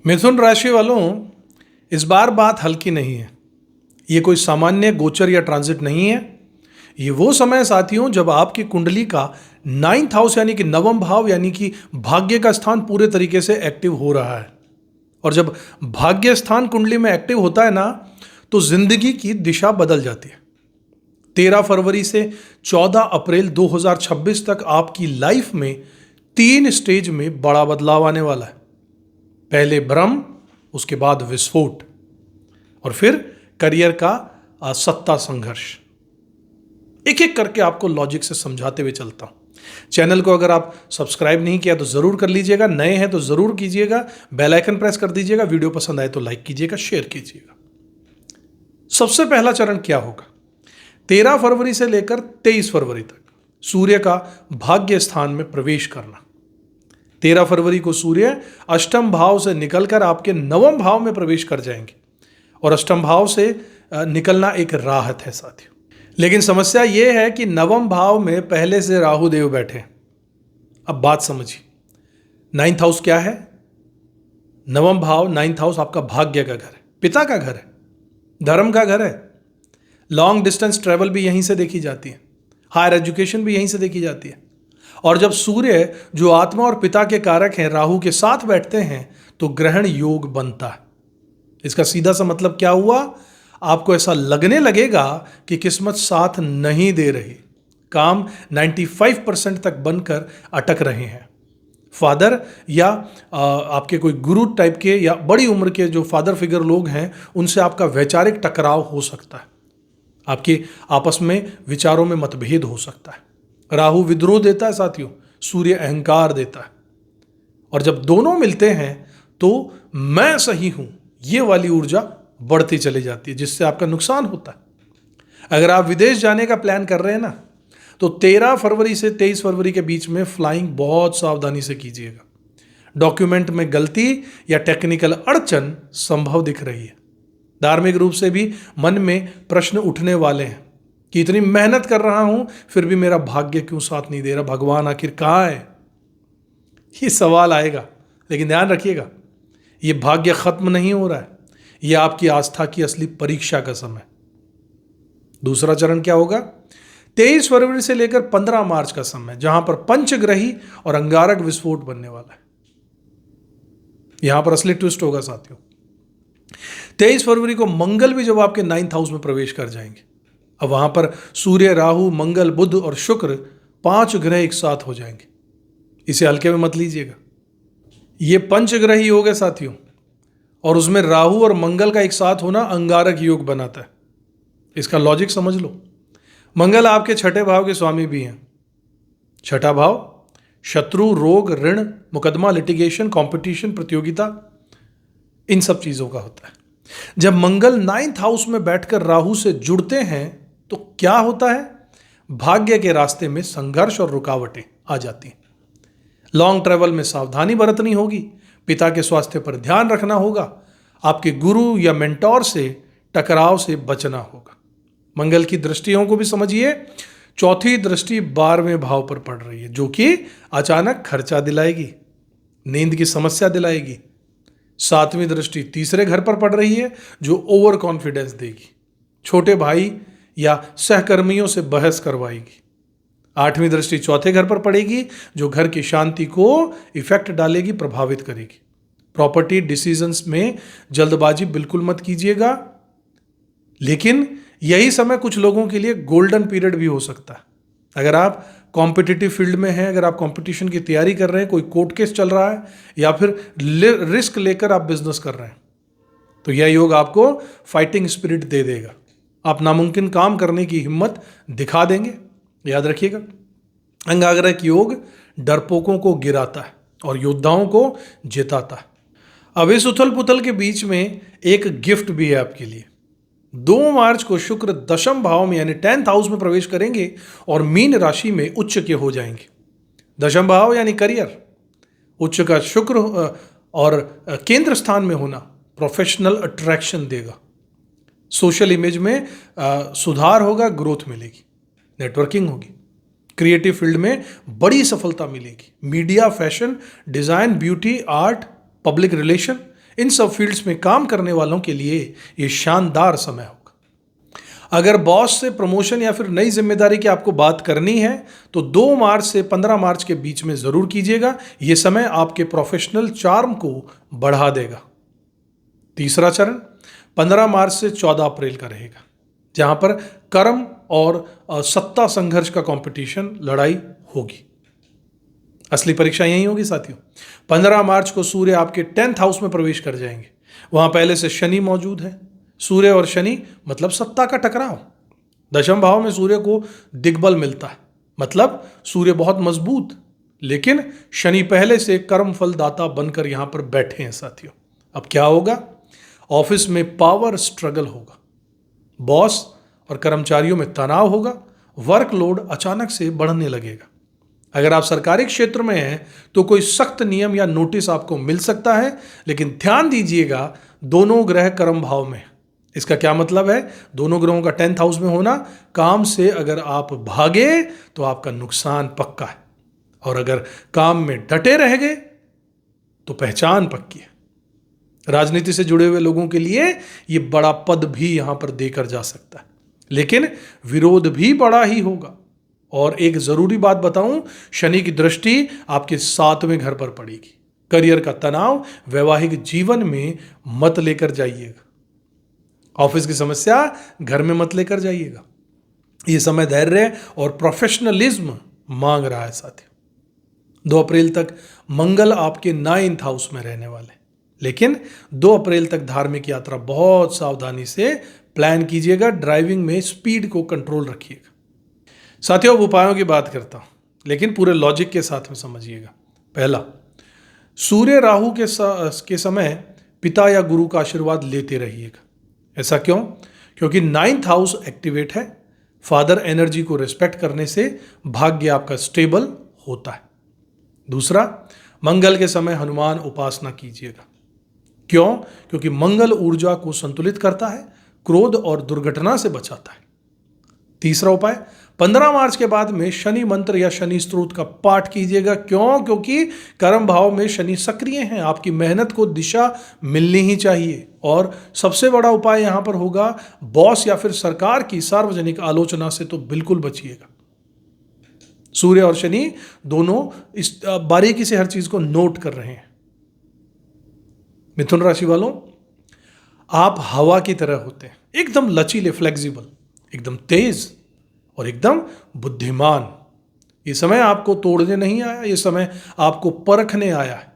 मिथुन राशि वालों, इस बार बात हल्की नहीं है। ये कोई सामान्य गोचर या ट्रांजिट नहीं है। ये वो समय साथियों जब आपकी कुंडली का 9th हाउस यानी कि नवम भाव यानी कि भाग्य का स्थान पूरे तरीके से एक्टिव हो रहा है। और जब भाग्य स्थान कुंडली में एक्टिव होता है ना, तो जिंदगी की दिशा बदल जाती है। 13 फरवरी से 14 अप्रैल 2026 तक आपकी लाइफ में 3 स्टेज में बड़ा बदलाव आने वाला है। पहले भ्रम, उसके बाद विस्फोट, और फिर करियर का सत्ता संघर्ष। एक एक करके आपको लॉजिक से समझाते हुए चलता हूं। चैनल को अगर आप सब्सक्राइब नहीं किया तो जरूर कर लीजिएगा, नए हैं तो जरूर कीजिएगा, बेल आइकन प्रेस कर दीजिएगा, वीडियो पसंद आए तो लाइक कीजिएगा, शेयर कीजिएगा। सबसे पहला चरण क्या होगा? 13 फरवरी से लेकर 23 फरवरी तक सूर्य का भाग्य स्थान में प्रवेश करना। 13 फरवरी को सूर्य अष्टम भाव से निकलकर आपके नवम भाव में प्रवेश कर जाएंगे, और अष्टम भाव से निकलना एक राहत है साथियों। लेकिन समस्या यह है कि नवम भाव में पहले से राहु देव बैठे हैं। अब बात समझिए, 9th हाउस क्या है? नवम भाव, 9th हाउस आपका भाग्य का घर है, पिता का घर है, धर्म का घर है। लॉन्ग डिस्टेंस ट्रेवल भी यहीं से देखी जाती है, हायर एजुकेशन भी यहीं से देखी जाती है। और जब सूर्य जो आत्मा और पिता के कारक हैं राहु के साथ बैठते हैं तो ग्रहण योग बनता है। इसका सीधा सा मतलब क्या हुआ? आपको ऐसा लगने लगेगा कि किस्मत साथ नहीं दे रही, काम 95% तक बनकर अटक रहे हैं। फादर या आपके कोई गुरु टाइप के या बड़ी उम्र के जो फादर फिगर लोग हैं, उनसे आपका वैचारिक टकराव हो सकता है, आपके आपस में विचारों में मतभेद हो सकता है। राहु विद्रोह देता है साथियों, सूर्य अहंकार देता है। और जब दोनों मिलते हैं तो मैं सही हूं, ये वाली ऊर्जा बढ़ती चली जाती है, जिससे आपका नुकसान होता है। अगर आप विदेश जाने का प्लान कर रहे हैं ना, तो 13 फरवरी से 23 फरवरी के बीच में फ्लाइंग बहुत सावधानी से कीजिएगा। डॉक्यूमेंट में गलती या टेक्निकल अड़चन संभव दिख रही है। धार्मिक रूप से भी मन में प्रश्न उठने वाले हैं कि इतनी मेहनत कर रहा हूं फिर भी मेरा भाग्य क्यों साथ नहीं दे रहा, भगवान आखिर कहां है? ये सवाल आएगा। लेकिन ध्यान रखिएगा, ये भाग्य खत्म नहीं हो रहा है, ये आपकी आस्था की असली परीक्षा का समय। दूसरा चरण क्या होगा? 23 फरवरी से लेकर 15 मार्च का समय, जहां पर पंचग्रही और अंगारक विस्फोट बनने वाला है। यहां पर असली ट्विस्ट होगा साथियों। 23 फरवरी को मंगल भी जब आपके 9th हाउस में प्रवेश कर जाएंगे, अब वहां पर सूर्य, राहु, मंगल, बुध और शुक्र 5 ग्रह एक साथ हो जाएंगे। इसे हल्के में मत लीजिएगा, ये पंचग्रही योग है साथियों, और उसमें राहु और मंगल का एक साथ होना अंगारक योग बनाता है। इसका लॉजिक समझ लो। मंगल आपके 6ठे भाव के स्वामी भी हैं। 6ठा भाव शत्रु, रोग, ऋण, मुकदमा, लिटिगेशन, कंपटीशन, प्रतियोगिता, इन सब चीजों का होता है। जब मंगल 9th हाउस में बैठकर राहु से जुड़ते हैं तो क्या होता है? भाग्य के रास्ते में संघर्ष और रुकावटें आ जाती हैं। लॉन्ग ट्रैवल में सावधानी बरतनी होगी, पिता के स्वास्थ्य पर ध्यान रखना होगा, आपके गुरु या मेंटोर से टकराव से बचना होगा। मंगल की दृष्टियों को भी समझिए। 4थी दृष्टि 12वें भाव पर पड़ रही है, जो कि अचानक खर्चा दिलाएगी, नींद की समस्या दिलाएगी। 7वीं दृष्टि 3रे घर पर पड़ रही है, जो ओवर कॉन्फिडेंस देगी, छोटे भाई या सहकर्मियों से बहस करवाएगी। 8वीं दृष्टि 4थे घर पर पड़ेगी, जो घर की शांति को इफेक्ट डालेगी, प्रभावित करेगी। प्रॉपर्टी डिसीजंस में जल्दबाजी बिल्कुल मत कीजिएगा। लेकिन यही समय कुछ लोगों के लिए गोल्डन पीरियड भी हो सकता है। अगर आप कॉम्पिटिटिव फील्ड में हैं, अगर आप कंपटीशन की तैयारी कर रहे हैं, कोई कोर्ट केस चल रहा है, या फिर रिस्क लेकर आप बिजनेस कर रहे हैं, तो यह योग आपको फाइटिंग स्पिरिट दे देगा। आप नामुमकिन काम करने की हिम्मत दिखा देंगे। याद रखिएगा, अंगारक योग डरपोकों को गिराता है और योद्धाओं को जिताता है। अब इस उथल पुथल के बीच में एक गिफ्ट भी है आपके लिए। 2 मार्च को शुक्र दशम भाव में यानी 10th हाउस में प्रवेश करेंगे और मीन राशि में उच्च के हो जाएंगे। दशम भाव यानी करियर, उच्च का शुक्र और केंद्र स्थान में होना प्रोफेशनल अट्रैक्शन देगा। सोशल इमेज में सुधार होगा, ग्रोथ मिलेगी, नेटवर्किंग होगी, क्रिएटिव फील्ड में बड़ी सफलता मिलेगी। Media, fashion, design, beauty, art, public relation, इन सब फील्ड्स में काम करने वालों के लिए ये शानदार समय होगा। अगर बॉस से प्रमोशन या फिर नई जिम्मेदारी की आपको बात करनी है तो 2 मार्च से 15 मार्च के बीच में जरूर कीजिएगा। यह समय आपके प्रोफेशनल चार्म को बढ़ा देगा। तीसरा चरण 15 मार्च से 14 अप्रैल का रहेगा, जहां पर कर्म और सत्ता संघर्ष का कंपटीशन, लड़ाई होगी। असली परीक्षा यही होगी साथियों। 15 मार्च को सूर्य आपके 10th हाउस में प्रवेश कर जाएंगे। वहां पहले से शनि मौजूद है। सूर्य और शनि मतलब सत्ता का टकराव। दशम भाव में सूर्य को दिग्बल मिलता है, मतलब सूर्य बहुत मजबूत, लेकिन शनि पहले से कर्म फलदाता बनकर यहां पर बैठे हैं साथियों। अब क्या होगा? ऑफिस में पावर स्ट्रगल होगा, बॉस और कर्मचारियों में तनाव होगा, वर्कलोड अचानक से बढ़ने लगेगा। अगर आप सरकारी क्षेत्र में हैं तो कोई सख्त नियम या नोटिस आपको मिल सकता है, लेकिन ध्यान दीजिएगा दोनों ग्रह कर्म भाव में। इसका क्या मतलब है? दोनों ग्रहों का 10th हाउस में होना। काम से अगर आप भागे तो आपका नुकसान पक्का है, और अगर काम में डटे रह गए तो पहचान पक्की है। राजनीति से जुड़े हुए लोगों के लिए यह बड़ा पद भी यहां पर देकर जा सकता है, लेकिन विरोध भी बड़ा ही होगा। और एक जरूरी बात बताऊं, शनि की दृष्टि आपके 7वें घर पर पड़ेगी। करियर का तनाव वैवाहिक जीवन में मत लेकर जाइएगा। ऑफिस की समस्या घर में मत लेकर जाइएगा। यह समय धैर्य और प्रोफेशनलिज्म मांग रहा है साथियों। 2 अप्रैल तक मंगल आपके 9th हाउस में रहने वाले, लेकिन 2 अप्रैल तक धार्मिक यात्रा बहुत सावधानी से प्लान कीजिएगा। ड्राइविंग में स्पीड को कंट्रोल रखिएगा। साथियों, अब उपायों की बात करता हूं, लेकिन पूरे लॉजिक के साथ में समझिएगा। पहला, सूर्य राहु के समय पिता या गुरु का आशीर्वाद लेते रहिएगा। ऐसा क्यों? क्योंकि 9th हाउस एक्टिवेट है। फादर एनर्जी को रिस्पेक्ट करने से भाग्य आपका स्टेबल होता है। दूसरा, मंगल के समय हनुमान उपासना कीजिएगा। क्यों? क्योंकि मंगल ऊर्जा को संतुलित करता है, क्रोध और दुर्घटना से बचाता है। तीसरा उपाय, 15 मार्च के बाद में शनि मंत्र या शनि स्तोत्र का पाठ कीजिएगा। क्यों? क्योंकि कर्म भाव में शनि सक्रिय हैं। आपकी मेहनत को दिशा मिलनी ही चाहिए। और सबसे बड़ा उपाय यहां पर होगा, बॉस या फिर सरकार की सार्वजनिक आलोचना से तो बिल्कुल बचिएगा। सूर्य और शनि दोनों इस बारीकी से हर चीज को नोट कर रहे हैं। मिथुन राशि वालों, आप हवा की तरह होते हैं, एकदम लचीले, फ्लेक्सिबल, एकदम तेज और एकदम बुद्धिमान। ये समय आपको तोड़ने नहीं आया, ये समय आपको परखने आया है।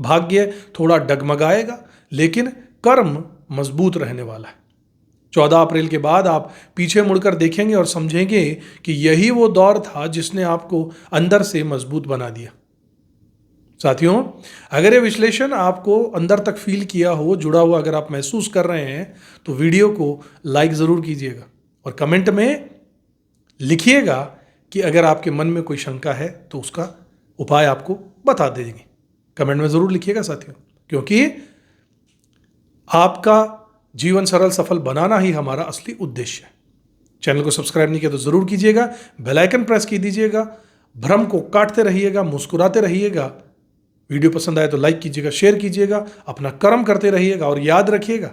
भाग्य थोड़ा डगमगाएगा, लेकिन कर्म मजबूत रहने वाला है। 14 अप्रैल के बाद आप पीछे मुड़कर देखेंगे और समझेंगे कि यही वो दौर था जिसने आपको अंदर से मजबूत बना दिया। साथियों, अगर ये विश्लेषण आपको अंदर तक फील किया हो, जुड़ा हुआ अगर आप महसूस कर रहे हैं, तो वीडियो को लाइक जरूर कीजिएगा और कमेंट में लिखिएगा कि अगर आपके मन में कोई शंका है तो उसका उपाय आपको बता देंगे। कमेंट में जरूर लिखिएगा साथियों, क्योंकि आपका जीवन सरल सफल बनाना ही हमारा असली उद्देश्य है। चैनल को सब्सक्राइब नहीं किया तो जरूर कीजिएगा, बेल आइकन प्रेस की दीजिएगा, भ्रम को काटते रहिएगा, मुस्कुराते रहिएगा। वीडियो पसंद आए तो लाइक कीजिएगा, शेयर कीजिएगा, अपना कर्म करते रहिएगा और याद रखिएगा,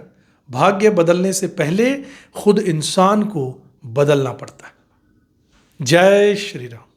भाग्य बदलने से पहले खुद इंसान को बदलना पड़ता है। जय श्री राम।